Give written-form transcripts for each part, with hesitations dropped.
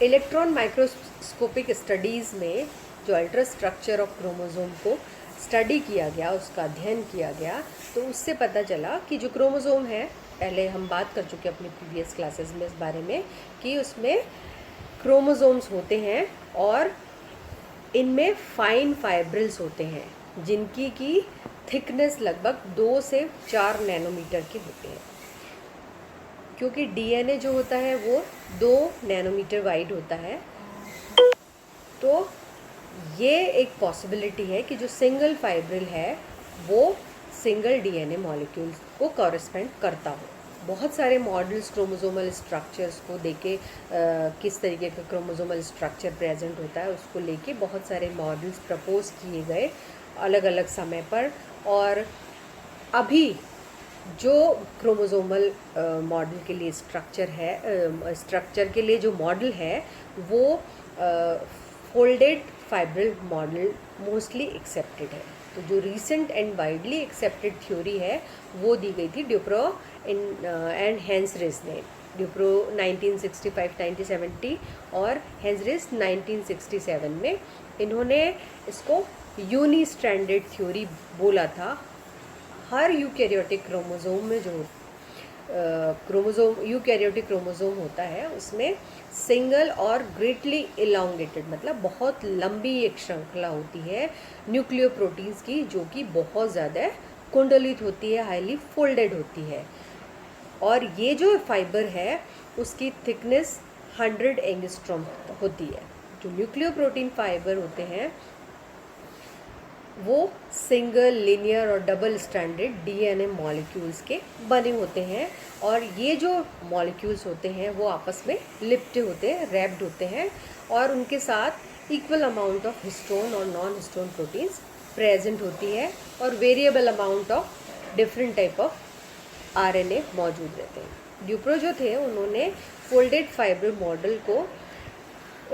Electron microscopic studies में जो ultra structure of chromosome को स्टडी किया गया, उसका अध्ययन किया गया, तो उससे पता चला कि जो क्रोमोसोम है, पहले हम बात कर चुके अपनी प्रीवियस क्लासेस में इस बारे में कि उसमें क्रोमोसोम्स होते हैं और इनमें फाइन फाइब्रिल्स होते हैं जिनकी की थिकनेस लगभग 2 से 4 नैनोमीटर के होते हैं, क्योंकि डीएनए जो होता है वो 2 नैनोमीटर वाइड होता है। तो ये एक पॉसिबिलिटी है कि जो सिंगल फाइब्रिल है वो सिंगल डीएनए मॉलिक्यूल्स को कॉरेस्पेंड करता हो। बहुत सारे मॉडल्स क्रोमोसोमल स्ट्रक्चर्स को देके किस तरीके का क्रोमोसोमल स्ट्रक्चर प्रेजेंट होता है उसको लेके बहुत सारे मॉडल्स प्रपोज किए गए अलग अलग समय पर। और अभी जो क्रोमोसोमल मॉडल के लिए स्ट्रक्चर के लिए जो मॉडल है वो folded fibril model mostly accepted है। तो जो recent and widely accepted theory है वो दी गई थी ड्यूप्रो एंड हेंसरिस ने। ड्यूप्रो 1965-1970 और हेंसरिस 1967 में इन्होंने इसको यूनी स्ट्रैंडेड थ्योरी बोला था। हर यूकैरियोटिक क्रोमोसोम में जो यूकैरियोटिक क्रोमोसोम होता है उसमें सिंगल और ग्रेटली इलांगेटेड मतलब बहुत लंबी एक श्रृंखला होती है न्यूक्लियोप्रोटीन्स की, जो कि बहुत ज़्यादा कुंडलित होती है, हाईली फोल्डेड होती है। और ये जो फाइबर है उसकी थिकनेस 100 एंगस्ट्रॉम होती है। जो न्यूक्लियोप्रोटीन फाइबर होते हैं वो सिंगल, लिनियर और डबल स्ट्रैंडेड डीएनए मॉलिक्यूल्स के बने होते हैं और ये जो मॉलिक्यूल्स होते हैं वो आपस में लिपटे होते हैं, रैप्ड होते हैं और उनके साथ इक्वल अमाउंट ऑफ हिस्टोन और नॉन हिस्टोन प्रोटीन्स प्रेजेंट होती है और variable amount of different type of RNA मौजूद रहते हैं। ड्यूप्रो जो थे उन्होंने फोल्डेड फाइबर मॉडल को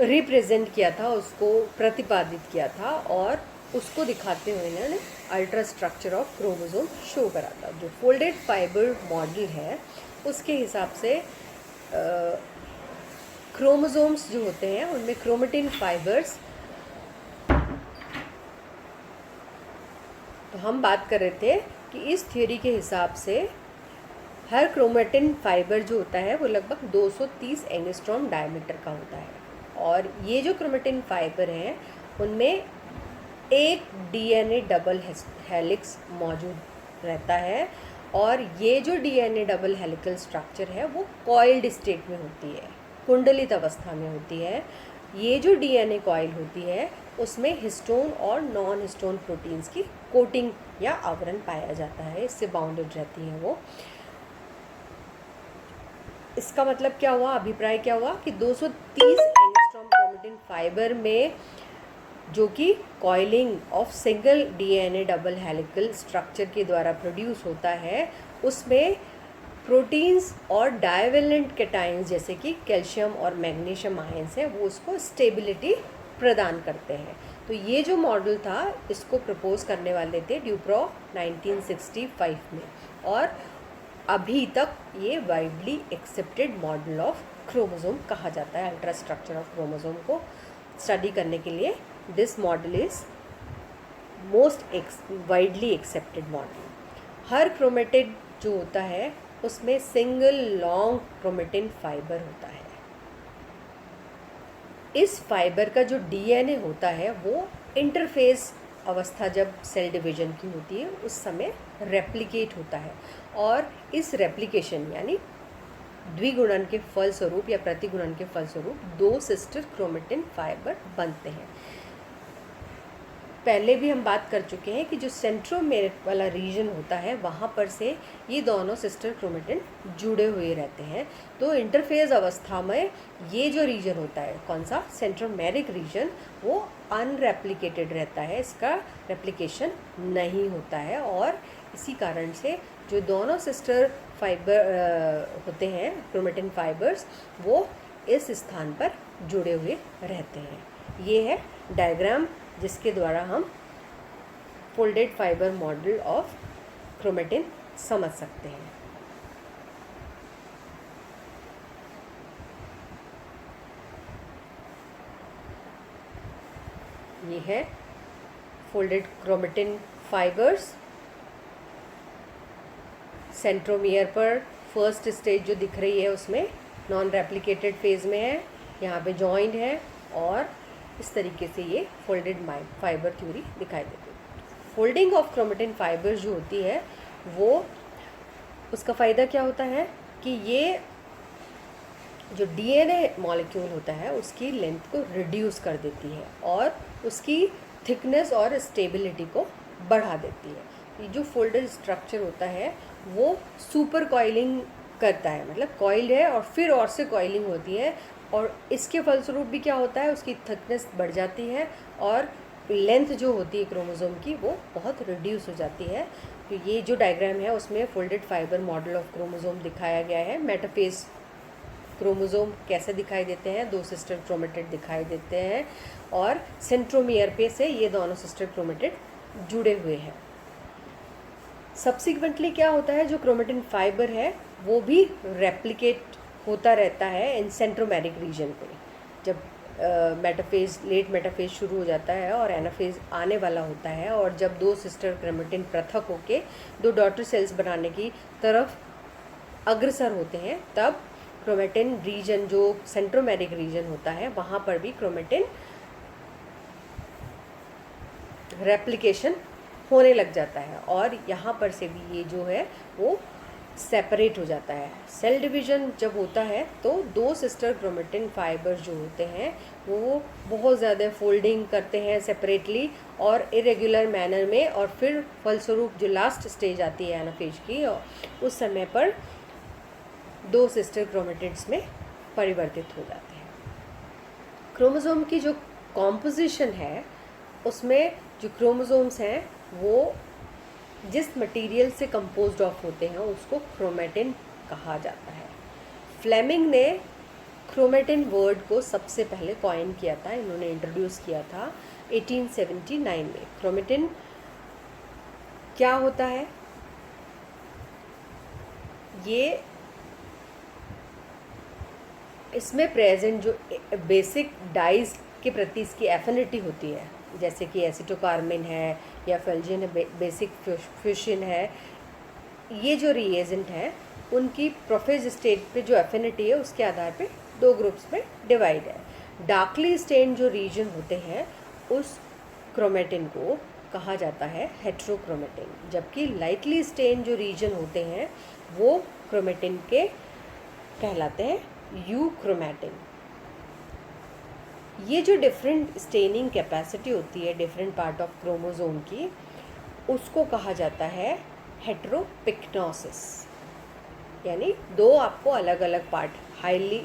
रिप्रेजेंट किया था, उसको प्रतिपादित किया था और उसको दिखाते हुए इन्होंने ultra structure of chromosome show करा था। जो फोल्डेड फाइबर मॉडल है उसके हिसाब से क्रोमोसोम्स जो होते हैं उनमें क्रोमेटिन फाइबर्स, तो हम बात कर रहे थे कि इस थ्योरी के हिसाब से हर क्रोमेटिन फाइबर जो होता है वो लगभग 230 एंगस्ट्रॉम डायमीटर का होता है और ये जो क्रोमेटिन फाइबर हैं उनमें एक डीएनए डबल हेलिक्स मौजूद रहता है और ये जो डीएनए डबल हेलिकल स्ट्रक्चर है वो कॉइल्ड स्टेट में होती है, कुंडलित अवस्था में होती है। ये जो डीएनए कॉइल होती है उसमें हिस्टोन और नॉन हिस्टोन प्रोटीन्स की कोटिंग या आवरण पाया जाता है, इससे बाउंडेड रहती है वो। इसका मतलब क्या हुआ, अभिप्राय क्या हुआ कि 230 एंगस्ट्रॉम क्रोमेटिन फाइबर में जो कि coiling of single DNA double helical structure के द्वारा प्रोड्यूस होता है उसमें प्रोटीन्स और डाइवेलेंट कैटाइंस जैसे कि कैल्शियम और मैग्नीशियम आयंस है वो उसको स्टेबिलिटी प्रदान करते हैं। तो ये जो मॉडल था इसको प्रपोज करने वाले थे ड्यूप्रो 1965 में और अभी तक ये widely accepted model of chromosome कहा जाता है। अल्ट्रा स्ट्रक्चर ऑफ क्रोमोसोम को स्टडी करने के लिए this model is most widely accepted model. Her chromatid जो होता है उसमें सिंगल लॉन्ग क्रोमेटिन फाइबर होता है। इस फाइबर का जो डीएनए होता है वो इंटरफेस अवस्था जब सेल डिवीजन की होती है उस समय रेप्लिकेट होता है और इस रेप्लिकेशन यानी द्विगुणन के फलस्वरूप या प्रतिगुणन के फलस्वरूप 2 सिस्टर क्रोमेटिन फाइबर बनते हैं। पहले भी हम बात कर चुके हैं कि जो सेंट्रोमेर वाला रीजन होता है वहाँ पर से ये दोनों सिस्टर क्रोमेटिन जुड़े हुए रहते हैं। तो इंटरफेज अवस्था में ये जो रीजन होता है कौन सा, सेंट्रोमेरिक रीजन, वो अनरेप्लिकेटेड रहता है, इसका रेप्लिकेशन नहीं होता है और इसी कारण से जो दोनों सिस्टर फाइबर होते हैं क्रोमेटिन फाइबर्स वो इस स्थान पर जुड़े हुए रहते हैं। ये है डायग्राम जिसके द्वारा हम folded fibre model of chromatin समझ सकते हैं। ये है फोल्डेड क्रोमेटिन फाइबर्स। सेंट्रोमियर पर फर्स्ट स्टेज जो दिख रही है उसमें नॉन रेप्लिकेटेड फेज़ में है, यहाँ पे जॉइंड है, और इस तरीके से ये फोल्डेड फाइबर थ्योरी दिखाई देती है। फोल्डिंग ऑफ क्रोमेटिन फाइबर्स जो होती है वो, उसका फ़ायदा क्या होता है कि ये जो डीएनए मॉलिक्यूल होता है उसकी लेंथ को रिड्यूस कर देती है और उसकी थिकनेस और स्टेबिलिटी को बढ़ा देती है। ये जो फोल्डेड स्ट्रक्चर होता है वो सुपर कॉइलिंग करता है, मतलब कॉइल्ड है और फिर और से कॉइलिंग होती है, और इसके फलस्वरूप भी क्या होता है, उसकी थिकनेस बढ़ जाती है और लेंथ जो होती है क्रोमोसोम की वो बहुत रिड्यूस हो जाती है। तो ये जो डायग्राम है उसमें folded fibre model of chromosome दिखाया गया है। मेटाफेज क्रोमोसोम कैसे दिखाई देते हैं, दो सिस्टर क्रोमेटिड दिखाई देते हैं और सेंट्रोमियर पे से ये दोनों सिस्टर क्रोमेटिड जुड़े हुए हैं। सब्सिक्वेंटली क्या होता है, जो क्रोमेटिन फाइबर है वो भी रेप्लिकेट होता रहता है इन सेंट्रोमेरिक रीजन पे। जब मेटाफेज, लेट मेटाफेज शुरू हो जाता है और एनाफेज आने वाला होता है, और जब दो सिस्टर क्रोमेटिन पृथक होके दो डॉटर सेल्स बनाने की तरफ अग्रसर होते हैं, तब क्रोमेटिन रीजन जो सेंट्रोमेरिक रीजन होता है वहाँ पर भी क्रोमेटिन रेप्लिकेशन होने लग जाता है और यहाँ पर से भी ये जो है वो सेपरेट हो जाता है। सेल डिवीजन जब होता है तो दो सिस्टर क्रोमेटिन फाइबर्स जो होते हैं वो बहुत ज़्यादा फोल्डिंग करते हैं सेपरेटली और इरेगुलर मैनर में, और फिर फलस्वरूप जो लास्ट स्टेज आती है एनाफेज की, उस समय पर दो सिस्टर क्रोमेटिड्स में परिवर्तित हो जाते हैं। क्रोमोसोम की जो कॉम्पोजिशन है उसमें जो क्रोमोसोम्स हैं वो जिस मटेरियल से कंपोज्ड ऑफ होते हैं उसको क्रोमेटिन कहा जाता है। फ्लेमिंग ने क्रोमेटिन वर्ड को सबसे पहले कॉइन किया था, इन्होंने इंट्रोड्यूस किया था 1879 में। क्रोमेटिन क्या होता है, ये इसमें प्रेजेंट जो बेसिक डाइज के प्रति इसकी एफिनिटी होती है, जैसे कि एसिटोकार्मिन है या फेल्जिन है, बेसिक फ्यूशिन है, ये जो रिएजेंट हैं उनकी प्रोफेज स्टेट पे जो एफिनिटी है उसके आधार पे दो ग्रुप्स में डिवाइड है। डार्कली स्टेन जो रीजन होते हैं उस क्रोमेटिन को कहा जाता है हेट्रोक्रोमेटिन, जबकि लाइटली स्टेन जो रीजन होते हैं वो क्रोमेटिन के कहलाते हैं यूक्रोमेटिन। ये जो डिफरेंट स्टेनिंग कैपेसिटी होती है डिफरेंट पार्ट ऑफ क्रोमोसोम की, उसको कहा जाता है हेट्रोपिक्नोसिस, यानी दो आपको अलग अलग पार्ट, हाईली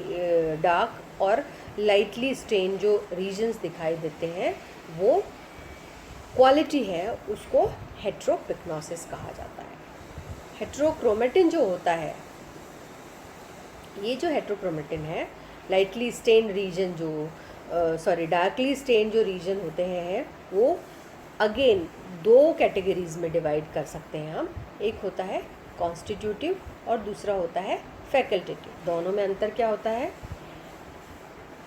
डार्क और लाइटली स्टेन जो रीजन्स दिखाई देते हैं, वो क्वालिटी है उसको हेट्रोपिक्नोसिस कहा जाता है। हेट्रोक्रोमेटिन जो होता है, ये जो हेट्रोक्रोमेटिन है, लाइटली स्टेन रीजन जो डार्कली स्टेन जो रीजन होते हैं वो अगेन दो कैटेगरीज में डिवाइड कर सकते हैं हम। एक होता है कॉन्स्टिट्यूटिव और दूसरा होता है फैकल्टेटिव। दोनों में अंतर क्या होता है,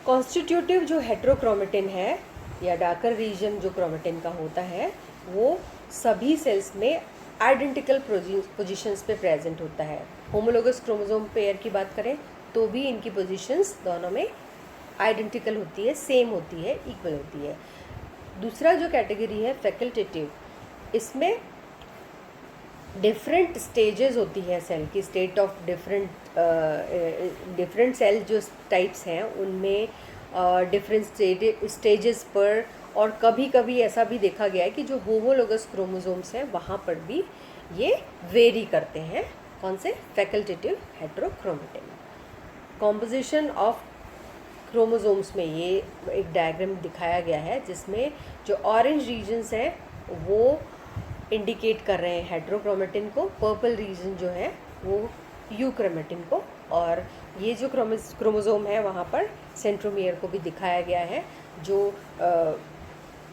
कॉन्स्टिट्यूटिव जो हेट्रोक्रोमेटिन है या डार्कर रीजन जो क्रोमेटिन का होता है वो सभी सेल्स में आइडेंटिकल पोजीशंस पे प्रेजेंट होता है। होमोलोगस क्रोमोसोम पेयर की बात करें तो भी इनकी पोजीशंस दोनों में आइडेंटिकल होती है, सेम होती है, इक्वल होती है। दूसरा जो कैटेगरी है फैकल्टेटिव, इसमें डिफरेंट स्टेजेस होती है सेल की, स्टेट ऑफ डिफरेंट सेल जो टाइप्स हैं उनमें डिफरेंट स्टेजेस पर, और कभी कभी ऐसा भी देखा गया है कि जो होमोलोगस क्रोमोसोम्स हैं वहाँ पर भी ये वेरी करते हैं। कौन से, facultative heterochromatin. Composition of chromosomes में ये एक डायग्राम दिखाया गया है जिसमें जो ऑरेंज रीजन्स हैं वो इंडिकेट कर रहे हैं हेट्रोक्रोमेटिन को, पर्पल रीजन जो है वो यूक्रोमेटिन को, और ये जो क्रोमोसोम है वहाँ पर सेंट्रोमियर को भी दिखाया गया है। जो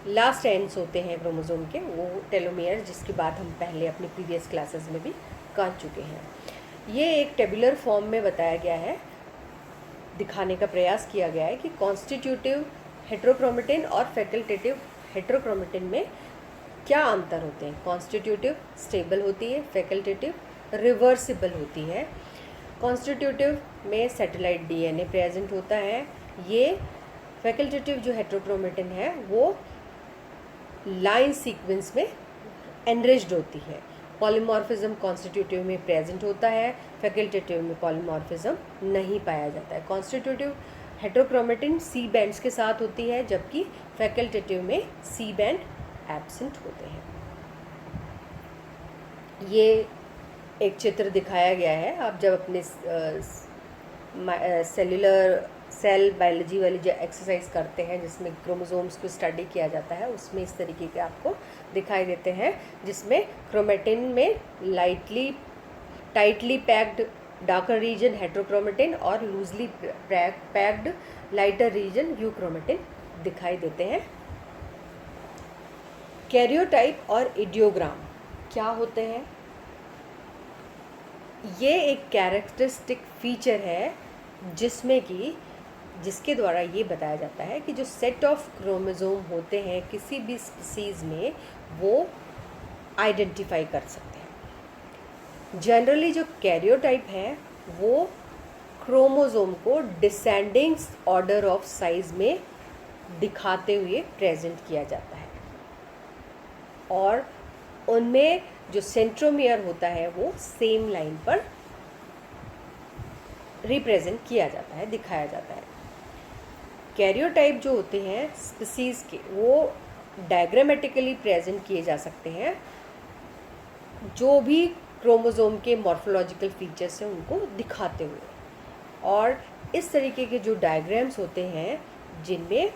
लास्ट एंड्स होते हैं क्रोमोसोम के वो टेलोमियर, जिसकी बात हम पहले अपनी प्रीवियस क्लासेस में भी कर चुके हैं। ये एक टेबुलर फॉर्म में बताया गया है, दिखाने का प्रयास किया गया है कि कॉन्स्टिट्यूटिव हेट्रोक्रोमेटिन और फैकल्टेटिव हेट्रोक्रोमेटिन में क्या अंतर होते हैं? कॉन्स्टिट्यूटिव स्टेबल होती है, फैकल्टेटिव रिवर्सिबल होती है। कॉन्स्टिट्यूटिव में सैटेलाइट डीएनए प्रेजेंट होता है। ये फैकल्टेटिव जो हेट्रोक्रोमेटिन है वो लाइन सीक्वेंस में एनरिच्ड होती है। पॉलीमॉर्फिज्म कॉन्स्टिट्यूटिव में प्रेजेंट होता है, फैकल्टेटिव में पॉलीमॉर्फिज्म नहीं पाया जाता है। कॉन्स्टिट्यूटिव हेट्रोक्रोमेटिन सी बैंड्स के साथ होती है, जबकि फैकल्टेटिव में सी बैंड एब्सेंट होते हैं। ये एक चित्र दिखाया गया है। आप जब अपने सेल बायोलॉजी वाली जो एक्सरसाइज करते हैं जिसमें क्रोमोसोम्स को स्टडी किया जाता है, उसमें इस तरीके के आपको दिखाई देते हैं, जिसमें क्रोमेटिन में tightly packed darker region heterochromatin और loosely packed lighter region euchromatin दिखाई देते हैं। कैरियोटाइप और इडियोग्राम क्या होते हैं? ये एक कैरेक्टरिस्टिक फीचर है जिसके द्वारा ये बताया जाता है कि जो सेट ऑफ क्रोमोसोम होते हैं किसी भी स्पीसीज़ में, वो आइडेंटिफाई कर सकते हैं। जनरली जो कैरियोटाइप है वो क्रोमोसोम को डिसेंडिंग ऑर्डर ऑफ साइज में दिखाते हुए प्रेजेंट किया जाता है, और उनमें जो सेंट्रोमियर होता है वो सेम लाइन पर रिप्रेजेंट किया जाता है, दिखाया जाता है। कैरियोटाइप जो होते हैं स्पीसीज़ के, वो डायग्रामेटिकली प्रेजेंट किए जा सकते हैं। जो भी क्रोमोसोम के मॉर्फोलॉजिकल फीचर्स हैं उनको दिखाते हुए, और इस तरीके के जो डायग्राम्स होते हैं जिनमें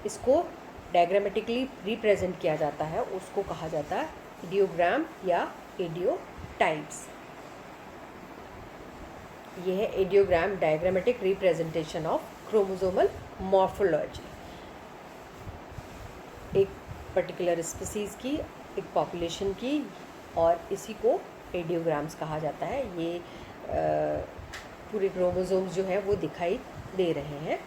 इसको डायग्रामेटिकली रिप्रेजेंट किया जाता है, उसको कहा जाता है इडियोग्राम या इडियोटाइप्स। यह है idiogram, diagrammatic representation of chromosomal morphology. एक पर्टिकुलर स्पीसीज़ की, एक पॉपुलेशन की, और इसी को इडियोग्राम्स कहा जाता है। ये पूरे क्रोमोसोम्स जो हैं वो दिखाई दे रहे हैं।